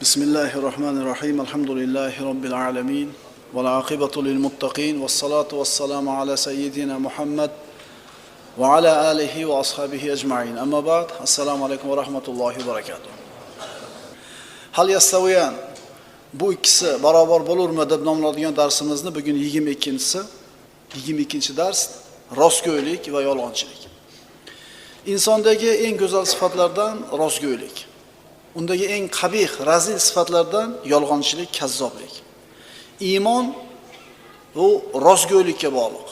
Bismillahirrahmanirrahim. Alhamdulillahi Rabbil alamin. Wal aqibatu lil muttaqin. Wassalatu wassalamu ala sayyidina Muhammad wa ala alihi wa ashabihi ajma'in. Amma ba'd. Assalomu alaykum va rahmatullohi va barakatuh. Hal yastawiyan. Bu ikkisi barobar bo'lurmi deb nomlanadigan darsimizni bugun 22-si. 22-dars rostgo'ylik va yolg'onchilik. Insondagi eng go'zal sifatlardan rostgo'ylik. Undagi eng qabih, razil sifatlardan yolg'onchilik, kazzoblik. Iymon u rostgo'ylikka bog'liq.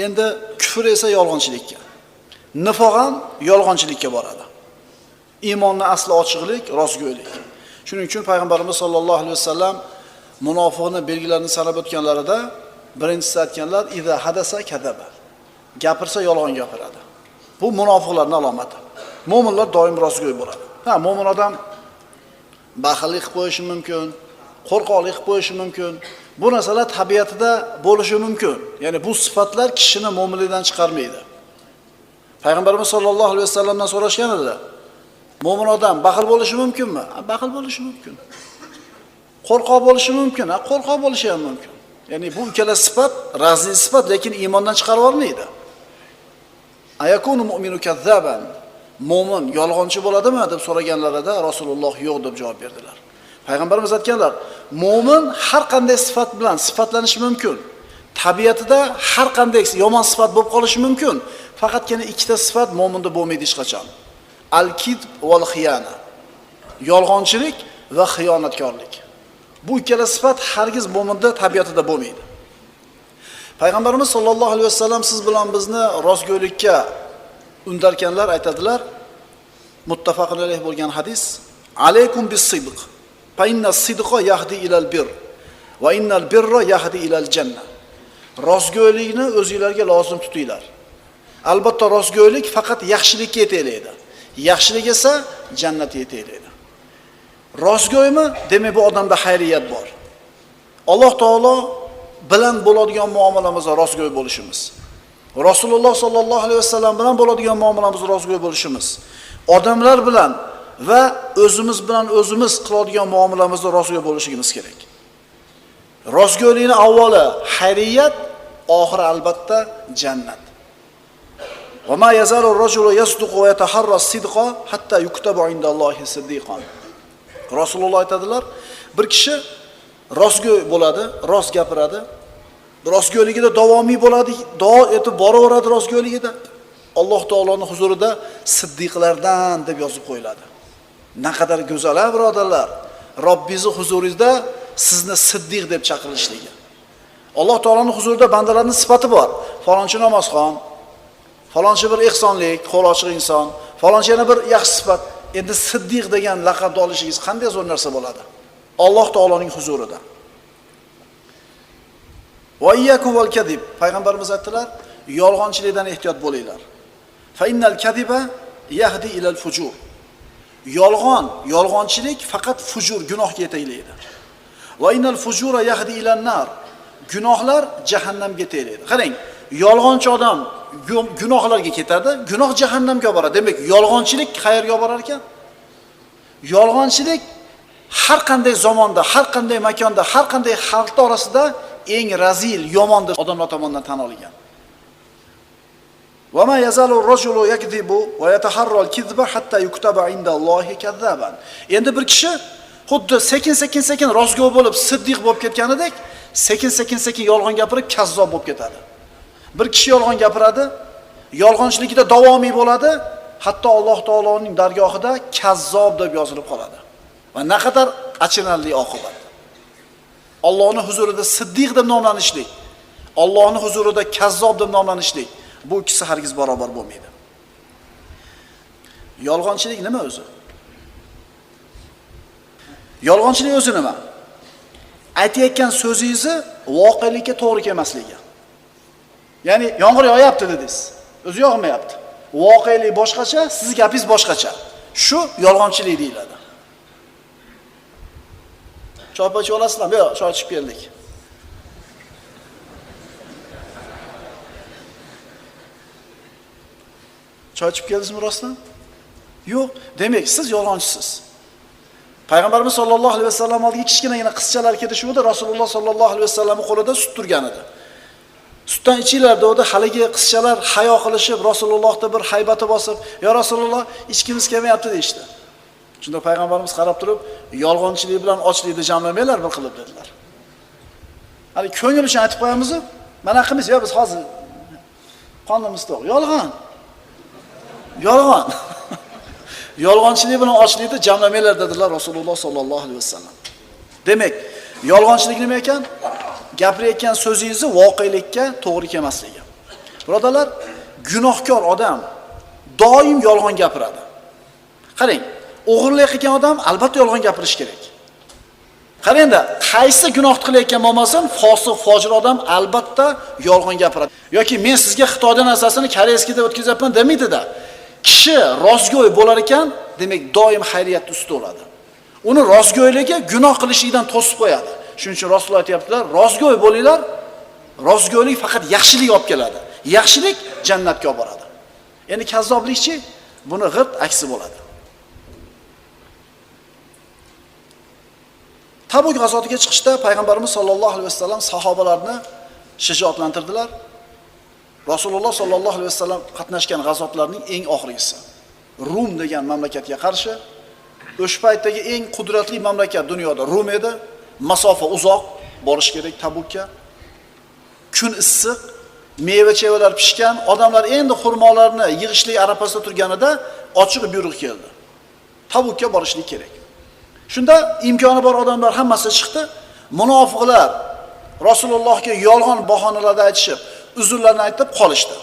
Endi kufr esa yolg'onchilikka. Nifoq ham yolg'onchilikka boradi. Iymonning asli ochiqlik, rostgo'ylik. Shuning uchun payg'ambarimiz sollallohu alayhi vasallam munofiqning belgilarini sanab o'tganlarida birinchisi aytganlar: "Iza hadasa kadaba." Gapirsa yolg'on gapiradi. Bu munofiqlarning alomati. Mo'minlar doim rostgo'y bo'ladi. Mo'min odam baxillik qilib qo'yishi mumkin, qo'rqoqlik qilib qo'yishi mumkin. Bu narsalar tabiatida bo'lishi mumkin. Ya'ni bu sifatlar kishini mo'minlikdan chiqarmaydi. Payg'ambarimiz sollallohu alayhi vasallamdan so'rashgan edi: "Mo'min odam baxil bo'lishi mumkinmi?" Baxil bo'lishi mumkin. Qo'rqoq bo'lishi mumkin. Qo'rqoq bo'lishi ham mumkin. Ya'ni bu ikkala sifat razil sifat, lekin iymondan chiqarib olmaydi. Ayakunu mu'minu kazzaban. Mo'min yolg'onchi bo'ladimi deb so'raganlarida Rasululloh yo'q deb javob berdilar. Payg'ambarimiz aytganlar: "Mo'min har qanday sifat bilan sifatlanishi mumkin. Tabiatida har qanday yomon sifat bo'lib qolishi mumkin. Faqatgina ikkita sifat mo'minda bo'lmaydi hech qachon. Al-kid val xiyana. Yolg'onchilik va xiyonatkorlik. Bu ikkala sifat hargiz mo'minda tabiatida bo'lmaydi." Payg'ambarimiz sollallohu alayhi vasallam siz bilan bizni rostgo'ylikka undarkanlar aytadilar. Muttafaqun alayh bo'lgan hadis: "Alaykum bis-sidq, fa inna-s-sidqa yahdi ilal bir, va innal birra yahdi ilal janna." Rostgo'ylikni o'zingizlarga lozim tutinglar. Albatta rostgo'ylik faqat yaxshilikka yetaklaydi. Yaxshilik esa jannatga yetaklaydi. Rostgo'ymi? Demak bu odamda xayriyat bor. Alloh taolo bilan bo'ladigan muomalamizda rostgo'y bo'lishimiz. Rasululloh sollallohu alayhi vasallam bilan bo'ladigan muomalamizda rostgo'y bo'lishimiz. Odamlar bilan va o'zimiz bilan o'zimiz qiladigan muomalamizda rostgo'y bo'lishimiz kerak. Rostgo'ylikning avvali xayriyat, oxiri albatta jannat. Va ma yazalu ar-rajulu yasduqu va yataharra as-sidqa hatta yuktabu indallohi siddiqan. Rasululloh aytadilar, bir kishi rostgo'y bo'ladi, rost gapiradi. Rostgo'yligida davomiy bo'ladi, duo etib boraveradi rostgo'yligida. Alloh taoloning huzurida siddiqlardan deb yozib qo'yiladi. Naqadar go'zal, birodarlar. Robbingiz huzuringizda sizni siddiq deb chaqirishligi. Alloh taoloning huzurida bandalarning sifati bor. Falonchi namozxon, falonchi bir ihsonlik, qo'l ochiq inson, falonchi yana bir yaxshi sifat. Endi siddiq degan laqabni olishingiz qanday zo'r narsa bo'ladi? Alloh taoloning huzurida. Va iyyakum val kadib. Payg'ambarimiz aytdilar, yolg'onchilikdan ehtiyot bo'linglar. Fa innal kadiba yahdi ilal fujur. Yolg'onchilik faqat fujur, gunohga yetaklaydi. Va innal fujura yahdi ilan nar. Gunohlar jahannamga yetaklaydi. Qarang, yolg'onchi odam gunohlarga ketadi, gunoh jahannamga boradi. Demak, yolg'onchilik qayerga borar ekan? Yolg'onchilik har qanday zamonda, har qanday makonda, har qanday xalq orasida eng razil, yomon deb odamlar tomonidan tan olingan. Va ma yazalu ar-rajulu yakzibu va yataharra al-kizba hatta yuktaba indallohi kazzaban. Endi bir kishi xuddi sekin rostgo'y bo'lib, siddiq bo'lib ketganidek, sekin yolg'on gapirib kazzob bo'lib ketadi. Bir kishi yolg'on gapiradi, yolg'onchilikda davomiy bo'ladi, hatto Alloh taoloning dargohida kazzob deb yozilib qoladi. Va naqadar achinarli oqibat. Allohning huzurida siddiq deb nomlanishlik, Allohning huzurida kazzob deb nomlanishlik, bu ikkisi hargiz barobar bo'lmaydi. Yolg'onchilik nima o'zi? Yolg'onchilik o'zi nima? Aytayotgan so'zingizni voqelikka to'g'ri kelmasligi. Ya'ni yomg'ir yog'yapti dedingiz, o'zi yog'mayapti. Voqelik boshqacha, siz gapingiz boshqacha. Shu yolg'onchilik deyiladi. Choy ichib olasizlarmi? Yo'q, choy ichib keldik. Choy ichib keldingizmi rostdan? Yo'q, demak siz yolg'onchisiz. Payg'ambarimiz sollallohu alayhi vasallam oldiga kichkinagina qizchalar ketishuvdi, Rasululloh sollallohu alayhi vasallamning qo'lida sut turgan edi. Sutdan ichinglar dedi, haligi qizchalar hayo qilishib, Rasulullohga bir haybati bosib, "Ya Rasululloh, ichkimiz kelmayapti" deydi. Shunda payg'ambarimiz qarab turib, "Yolg'onchilik bilan ochlikni jamlamanglar bir qilib" dedilar. Hali ko'ngil uchun aytib qo'yamiz, mana qilamiz, "Ya biz hozir qonimiz to'q." Yolg'on. Yolg'on. Yolg'onchilik bilan ochlikni jamlamanglar dedilar Rasululloh sollallohu alayhi vasallam. Demak, yolg'onchilik nima ekan? Gapirayotgan so'zingizni voqelikka to'g'ri kelmasligi. Birodalar, gunohkor odam doim yolg'on gapiradi. Qarang, o'g'irlik qilgan odam albatta yolg'on gapirish kerak. Qarangda, qaysi gunoh qilayotgan bo'lmasin, fosiq, fojir odam albatta yolg'on gapiradi. Yoki men sizga Xitoydan narsasini koreyskida o'tkazyapman demaydi-da. Kishi rostgo'y bo'lar ekan, demak doim xayriyatda usta bo'ladi. Uni rostgo'yligi gunoh qilishlikdan to'sib qo'yadi. Shuning uchun Rasululloh aytibdilar, rostgo'y bo'linglar. Rostgo'ylik faqat yaxshilik olib keladi. Yaxshilik jannatga olib boradi. Endi kazzoblikchi buni g'irt aksi bo'ladi. Tabuk g'azotiga chiqishda payg'ambarimiz sollallohu alayhi vasallam sahobalarni shijoatlantirdilar. Rasululloh sollallohu alayhi vasallam qatnashgan g'azotlarning eng oxirgisi Rum degan mamlakatga qarshi. O'sha paytdagi eng qudratli mamlakat dunyoda Rum edi. Masofa uzoq, borish kerak Tabukka. Kun issiq, meva-chevalar pishgan, odamlar endi xurmolarni yig'ishlik arafasida turganida ochiq buyruq keldi. Tabukka borishlik kerak. Shunda imkoni bor odamlar hammasi chiqdi. Munofiqlar Rasulullohga yolg'on bahonalarda aytishib, uzrlarni aytib qolishdi.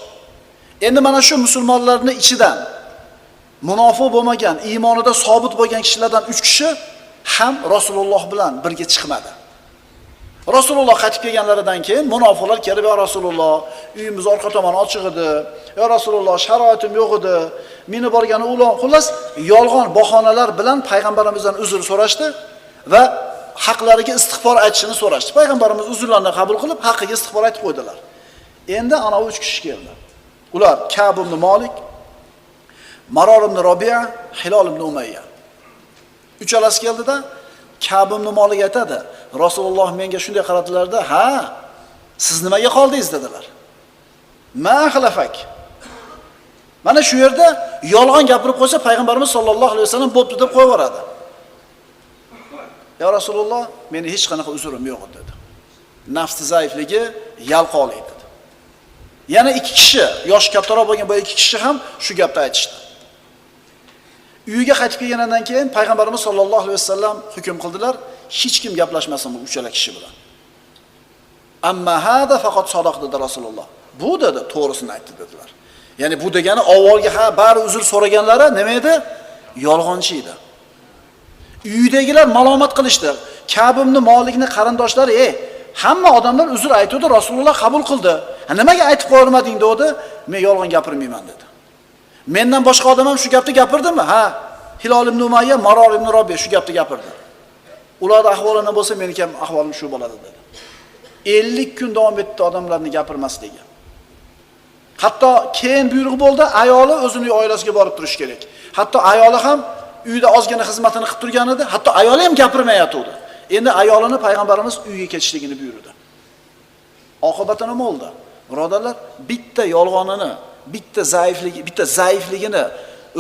Endi mana shu musulmonlarning ichidan munofiq bo'lmagan, iymonida sobit bo'lgan kishilardan 3 kishi ham Rasululloh bilan birga chiqmadi. Rasululloh qaytib kelganlaridan keyin munofiqlar kelib, "Ya Rasululloh, uyimiz orqa tomon ochiq edi. Ya Rasululloh, sharoitim yo'q edi. Meni borgani ular." Xullas, yolg'on bahonalar bilan payg'ambarimizdan uzr so'rashdi va haqlariga istig'for aytishini so'rashdi. Payg'ambarimiz uzrlarni qabul qilib, haqqiga istig'for aytib qo'ydilar. Endi ana 3 kishi keldi. Ular Ka'b ibn Malik, Maror ibn Robi'a, Hilol ibn Umayya. Uchalasi keldida Ka'b ibn Malik aytadi, Rasululloh menga shunday qaradilarda, "Ha, siz nimaga qoldingiz?" dedilar. "Ma xilafak." Mana shu yerda yolg'on gapirib qo'ysa payg'ambarimiz sollallohu alayhi vasallam bo'pti deb qo'yib yuboradi. "Ya Rasululloh, meni hech qanaqa uzrim yo'q" dedi. Nafsi zaifligi yalqoqlik dedi. Yana 2 kishi, yoshi kattaroq bo'lgan bu 2 kishi ham shu gapni aytishdi. Uyiga qaytib kelgandan keyin payg'ambarimiz sollallohu alayhi vasallam hukm qildilar, hech kim gaplashmasin bu uchala kishi bilan. Amma hada faqat sodiq dedi Rasululloh. Bu dedi, to'g'risini aytdi dedilar. Ya'ni bu degani avvalgi bari uzr so'raganlari nima edi? Yolg'onchi edi. Uydagilar malomat qilishdi. Ka'b ibn Malikning qarindoshlari, hamma odamlar uzr aytdi, Rasululloh qabul qildi. Nimaga aytib qo'ymading dedi? Men yolg'on gapirmayman dedi. Mendan boshqa odam ham shu gapni gapirdimi? Ha, Hilol ibn Umayya, Maror ibn Robiya shu gapni gapirdi. Ularning ahvoli nima bo'lsa, meniki ham ahvolim shu bo'ladi dedi. 50 kun davom etdi odamlarning gapirmasligi. Hatto keyin buyruq bo'ldi, ayoli o'zining oilasiga borib turish kerak. Hatto ayoli ham uyda ozgina xizmatini qilib turgan edi. Hatto ayoli ham gapirmayotdi. Endi ayolini payg'ambarimiz uyga ketishligini buyurdi. Oqibati nima bo'ldi? Birodarlar, bitta yolg'onini, bitta zaifligini,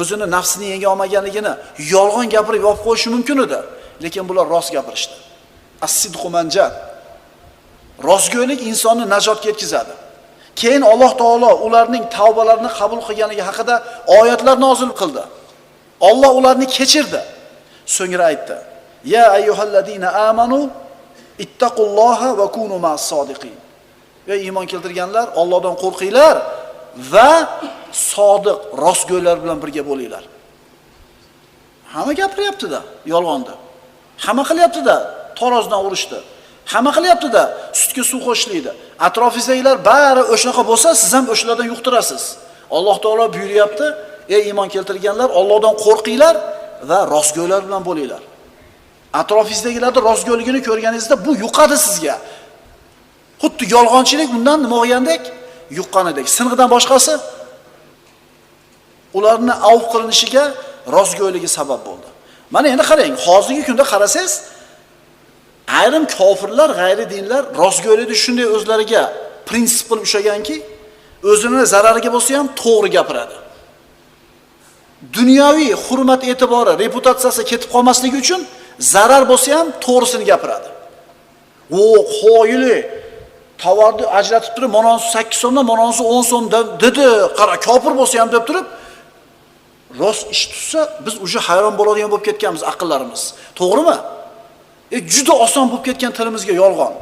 o'zini nafsini yenga olmaganligini yolg'on gapirib yopib qo'yishi mumkin edi. Lekin bular rost gapirishdi. As-sidqu manjat. Rostgo'ylik insonni najotga yetkazadi. Keyin Alloh taolo ularning tavbalarini qabul qilganligi haqida oyatlar nozil qildi. Alloh ularni kechirdi. So'ngra aytdi: "Ya ayyuhallazina amanu ittaqulloha va kunu ma'as-sodiqin." Ey iymon keltirganlar, Allohdan qo'rqinglar va sodiq, rostgo'ylar bilan birga bo'linglar. Hamma gapiryapti-da, yolg'onda. Hamma qilyapti-da, tarozdan urishdi. Hamma qilyapti-da, sutga suv qo'shiladi. Atrofingizdagilar bari o'shanaqa bo'lsa, siz ham o'shalardan yuqtirasiz. Alloh taolo buyuryapti: "Ey iymon keltirganlar, Allohdan qo'rqinglar va rostgo'ylar bilan bo'linglar." Atrofingizdagilarning rostgo'yligini ko'rganingizda bu yuqadi sizga. Xuddi yolg'onchilik undan nima bo'lgandek, yuqqanidek. Sinig'idan boshqasi ularni avf qilinishiga rostgo'yligi sabab bo'ldi. Mana endi qarang, hozirgi kunda qarasangiz, ayrim kofirlar, g'ayri dinlar rostgo'ylikda shunday o'zlariga prinsip qilib ushlaganki, o'zining zarariga bo'lsa ham to'g'ri gapiradi. Dunyoviy hurmat e'tibori, reputatsiyasi ketib qolmasligi uchun zarar bo'lsa ham to'g'risini gapiradi. O, qo'yili tovarni ajratib turib, mononsi 8 so'mdan, mononsi 10 so'm dedi, qara kofir bo'lsa ham deb turib, rost ish tutsa, biz uje hayron bo'ladigan bo'lib ketganmiz aqllarimiz. To'g'rimi? Juda oson bo'lib ketgan tilimizga yolg'on.